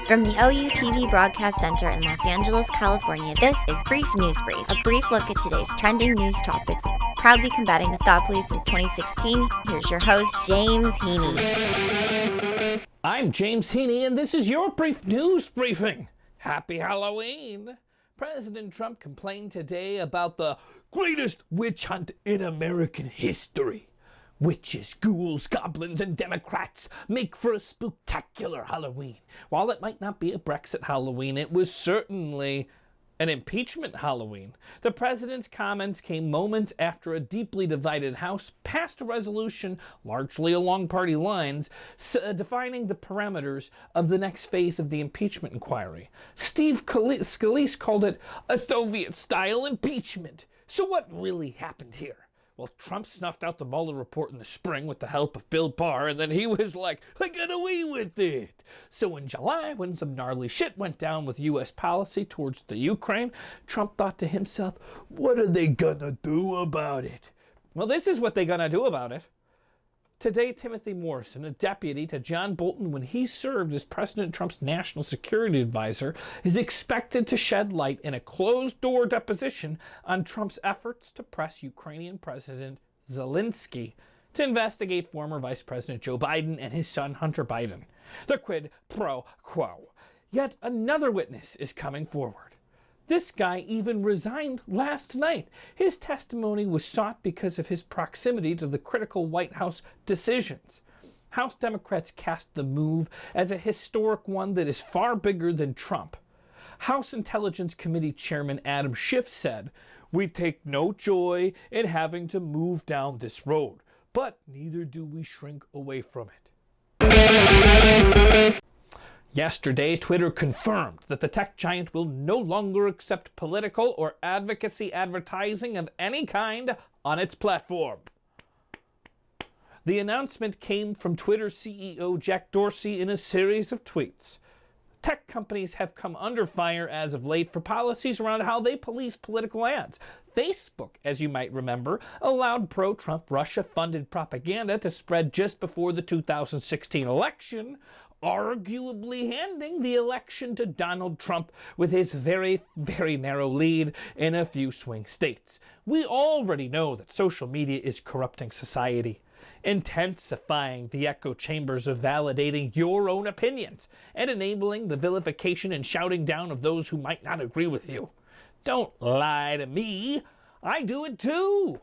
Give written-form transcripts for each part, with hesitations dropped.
From the OU TV Broadcast Center in Los Angeles, California, this is Brief News Brief, a brief look at today's trending news topics. Proudly combating the thought police since 2016, here's your host, James Heaney. I'm James Heaney, and this is your Brief News Briefing. Happy Halloween! President Trump complained today about the greatest witch hunt in American history. Witches, ghouls, goblins, and Democrats make for a spooktacular Halloween. While it might not be a Brexit Halloween, it was certainly an impeachment Halloween. The president's comments came moments after a deeply divided House passed a resolution, largely along party lines, defining the parameters of the next phase of the impeachment inquiry. Steve Scalise called it a Soviet-style impeachment. So what really happened here? Well, Trump snuffed out the Mueller report in the spring with the help of Bill Barr, and then he was like, I got away with it. So in July, when some gnarly shit went down with U.S. policy towards the Ukraine, Trump thought to himself, what are they gonna do about it? Well, this is what they're gonna do about it. Today, Timothy Morrison, a deputy to John Bolton when he served as President Trump's national security advisor, is expected to shed light in a closed-door deposition on Trump's efforts to press Ukrainian President Zelensky to investigate former Vice President Joe Biden and his son Hunter Biden. The quid pro quo. Yet another witness is coming forward. This guy even resigned last night. His testimony was sought because of his proximity to the critical White House decisions. House Democrats cast the move as a historic one that is far bigger than Trump. House Intelligence Committee Chairman Adam Schiff said, "We take no joy in having to move down this road, but neither do we shrink away from it." Yesterday, Twitter confirmed that the tech giant will no longer accept political or advocacy advertising of any kind on its platform. The announcement came from Twitter CEO Jack Dorsey in a series of tweets. Tech companies have come under fire as of late for policies around how they police political ads. Facebook, as you might remember, allowed pro-Trump Russia-funded propaganda to spread just before the 2016 election, arguably handing the election to Donald Trump with his very, very narrow lead in a few swing states. We already know that social media is corrupting society, intensifying the echo chambers of validating your own opinions and enabling the vilification and shouting down of those who might not agree with you. Don't lie to me. I do it too.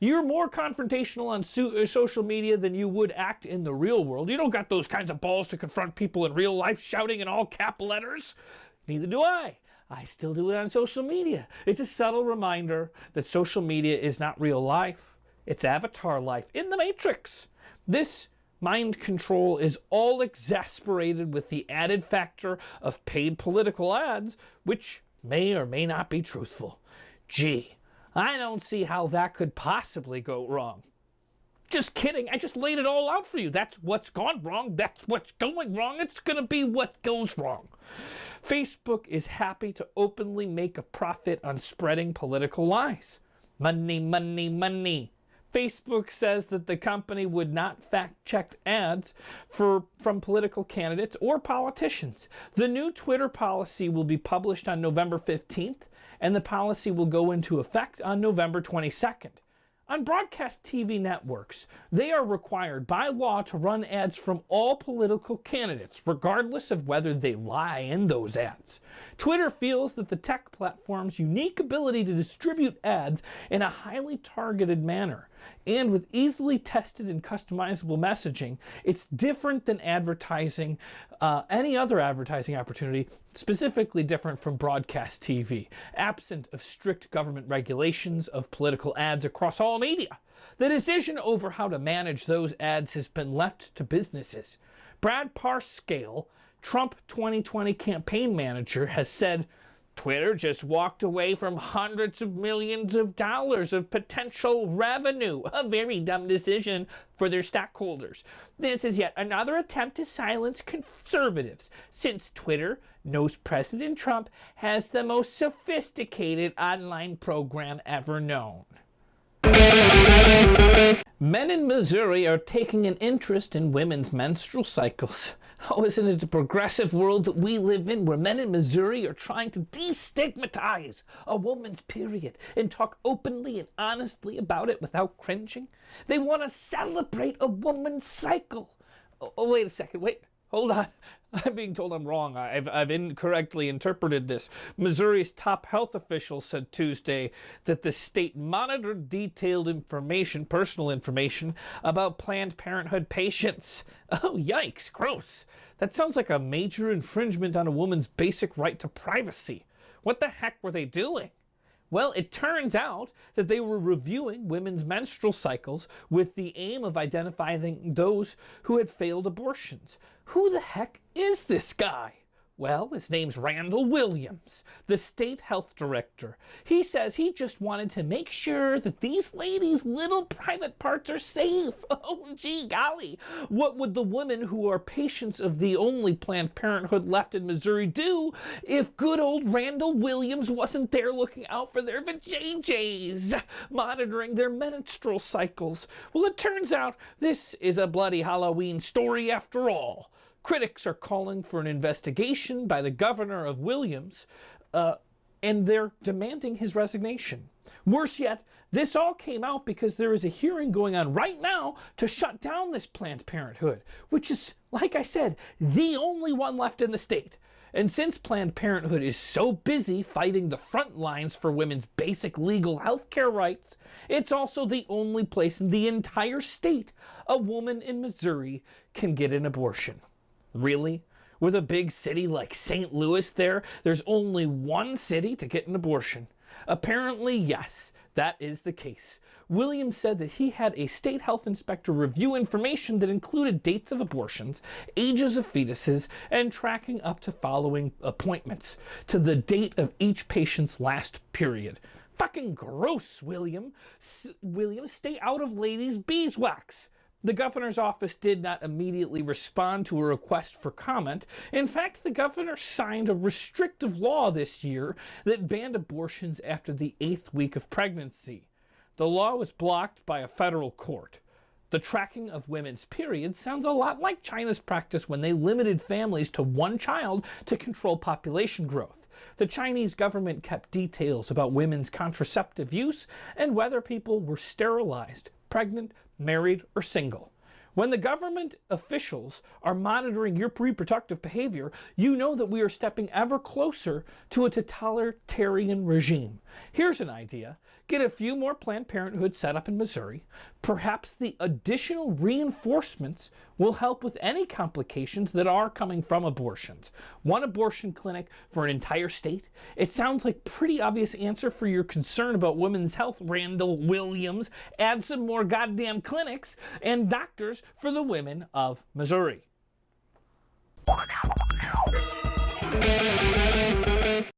You're more confrontational on social media than you would act in the real world. You don't got those kinds of balls to confront people in real life shouting in all cap letters. Neither do I. I still do it on social media. It's a subtle reminder that social media is not real life. It's avatar life in the Matrix. This mind control is all exasperated with the added factor of paid political ads, which may or may not be truthful. Gee, I don't see how that could possibly go wrong. Just kidding. I just laid it all out for you. That's what's gone wrong. That's what's going wrong. It's going to be what goes wrong. Facebook is happy to openly make a profit on spreading political lies. Money, money, money. Facebook says that the company would not fact-check ads from political candidates or politicians. The new Twitter policy will be published on November 15th, and the policy will go into effect on November 22nd. On broadcast TV networks, they are required by law to run ads from all political candidates, regardless of whether they lie in those ads. Twitter feels that the tech platform's unique ability to distribute ads in a highly targeted manner and with easily tested and customizable messaging, it's different than advertising, any other advertising opportunity, specifically different from broadcast TV, absent of strict government regulations of political ads across all media. The decision over how to manage those ads has been left to businesses. Brad Parscale, Trump 2020 campaign manager, has said, Twitter just walked away from hundreds of millions of dollars of potential revenue. A very dumb decision for their stockholders. This is yet another attempt to silence conservatives, since Twitter knows President Trump has the most sophisticated online program ever known. Men in Missouri are taking an interest in women's menstrual cycles. Oh, isn't it a progressive world that we live in, where men in Missouri are trying to destigmatize a woman's period and talk openly and honestly about it without cringing? They want to celebrate a woman's cycle. Oh, wait a second. Wait. Hold on. I'm being told I'm wrong. I've incorrectly interpreted this. Missouri's top health official said Tuesday that the state monitored detailed information, personal information, about Planned Parenthood patients. Oh, yikes. Gross. That sounds like a major infringement on a woman's basic right to privacy. What the heck were they doing? Well, it turns out that they were reviewing women's menstrual cycles with the aim of identifying those who had failed abortions. Who the heck is this guy? Well, his name's Randall Williams, the state health director. He says he just wanted to make sure that these ladies' little private parts are safe. Oh, gee golly. What would the women who are patients of the only Planned Parenthood left in Missouri do if good old Randall Williams wasn't there looking out for their vajayjays, monitoring their menstrual cycles? Well, it turns out this is a bloody Halloween story after all. Critics are calling for an investigation by the governor of Williams, and they're demanding his resignation. Worse yet, this all came out because there is a hearing going on right now to shut down this Planned Parenthood, which is, like I said, the only one left in the state. And since Planned Parenthood is so busy fighting the front lines for women's basic legal health care rights, it's also the only place in the entire state a woman in Missouri can get an abortion. Really? With a big city like St. Louis there's only one city to get an abortion. Apparently, yes, that is the case. Williams said that he had a state health inspector review information that included dates of abortions, ages of fetuses, and tracking up to following appointments to the date of each patient's last period. Fucking gross, William. Stay out of ladies' beeswax. The governor's office did not immediately respond to a request for comment. In fact, the governor signed a restrictive law this year that banned abortions after the 8th week of pregnancy. The law was blocked by a federal court. The tracking of women's periods sounds a lot like China's practice when they limited families to one child to control population growth. The Chinese government kept details about women's contraceptive use and whether people were sterilized, pregnant, married, or single. When the government officials are monitoring your reproductive behavior, you know that we are stepping ever closer to a totalitarian regime. Here's an idea. Get a few more Planned Parenthood set up in Missouri. Perhaps the additional reinforcements will help with any complications that are coming from abortions. One abortion clinic for an entire state? It sounds like pretty obvious answer for your concern about women's health, Randall Williams. Add some more goddamn clinics and doctors for the women of Missouri.